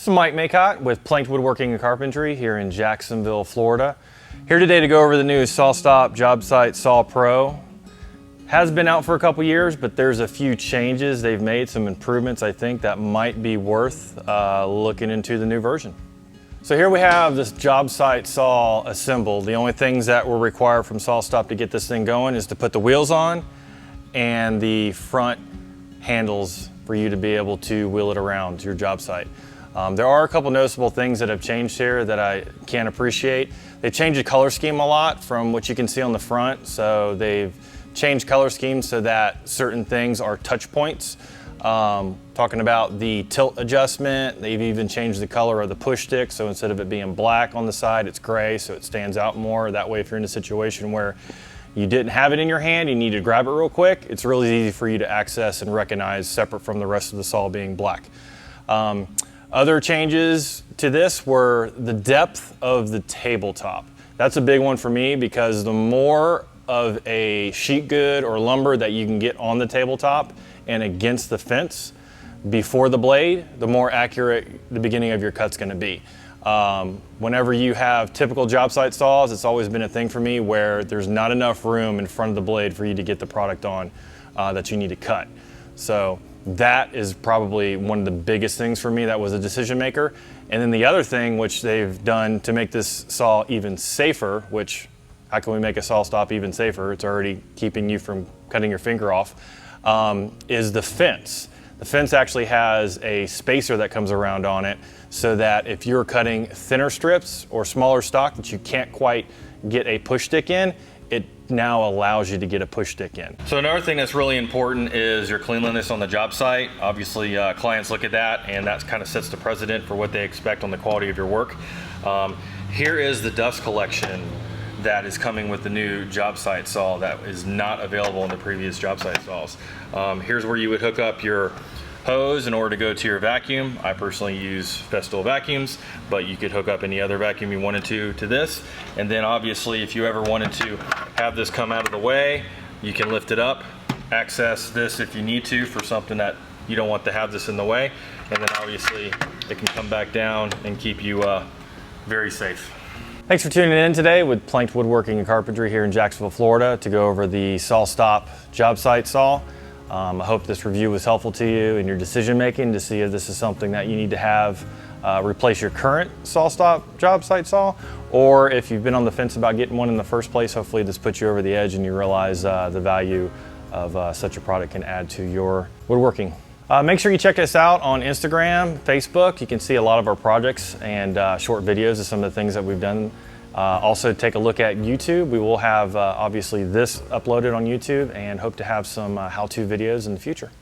This is Mike Maycott with Planked Woodworking and Carpentry here in Jacksonville, Florida. Here today to go over the new SawStop Job Site SawStop Pro. Has been out for a couple years, but there's a few changes they've made, some improvements I think that might be worth looking into the new version. So here we have this job site saw assembled. The only things that were required from SawStop to get this thing going is to put the wheels on and the front handles for you to be able to wheel it around your job site. There are a couple noticeable things that have changed here that I can appreciate. They've changed the color scheme a lot from what you can see on the front. So they've changed color schemes so that certain things are touch points. Talking about the tilt adjustment, they've even changed the color of the push stick. So instead of it being black on the side, it's gray, so it stands out more. That way, if you're in a situation where you didn't have it in your hand, you need to grab it real quick, it's really easy for you to access and recognize separate from the rest of the saw being black. Other changes to this were the depth of the tabletop. That's a big one for me because the more of a sheet good or lumber that you can get on the tabletop and against the fence before the blade, the more accurate the beginning of your cut's gonna be. Whenever you have typical job site saws, it's always been a thing for me where there's not enough room in front of the blade for you to get the product on that you need to cut. So that is probably one of the biggest things for me. That was a decision maker. And then the other thing which they've done to make this saw even safer, which how can we make a SawStop even safer? It's already keeping you from cutting your finger off, is the fence. The fence actually has a spacer that comes around on it so that if you're cutting thinner strips or smaller stock that you can't quite get a push stick in, it now allows you to get a push stick in. So another thing that's really important is your cleanliness on the job site. Obviously, clients look at that and that kind of sets the precedent for what they expect on the quality of your work. Here is the dust collection that is coming with the new job site saw that is not available in the previous job site saws. Here's where you would hook up your hose in order to go to your vacuum. I personally use Festool vacuums, but you could hook up any other vacuum you wanted to this. And then obviously if you ever wanted to have this come out of the way, you can lift it up, access this if you need to for something that you don't want to have this in the way. And then obviously it can come back down and keep you very safe. Thanks for tuning in today with Planked Woodworking and Carpentry here in Jacksonville, Florida to go over the SawStop job site saw. I hope this review was helpful to you in your decision making to see if this is something that you need to have replace your current SawStop job site saw, or if you've been on the fence about getting one in the first place, hopefully this puts you over the edge and you realize the value of such a product can add to your woodworking. Make sure you check us out on Instagram, Facebook. You can see a lot of our projects and short videos of some of the things that we've done. Also take a look at YouTube. We will have obviously this uploaded on YouTube and hope to have some how-to videos in the future.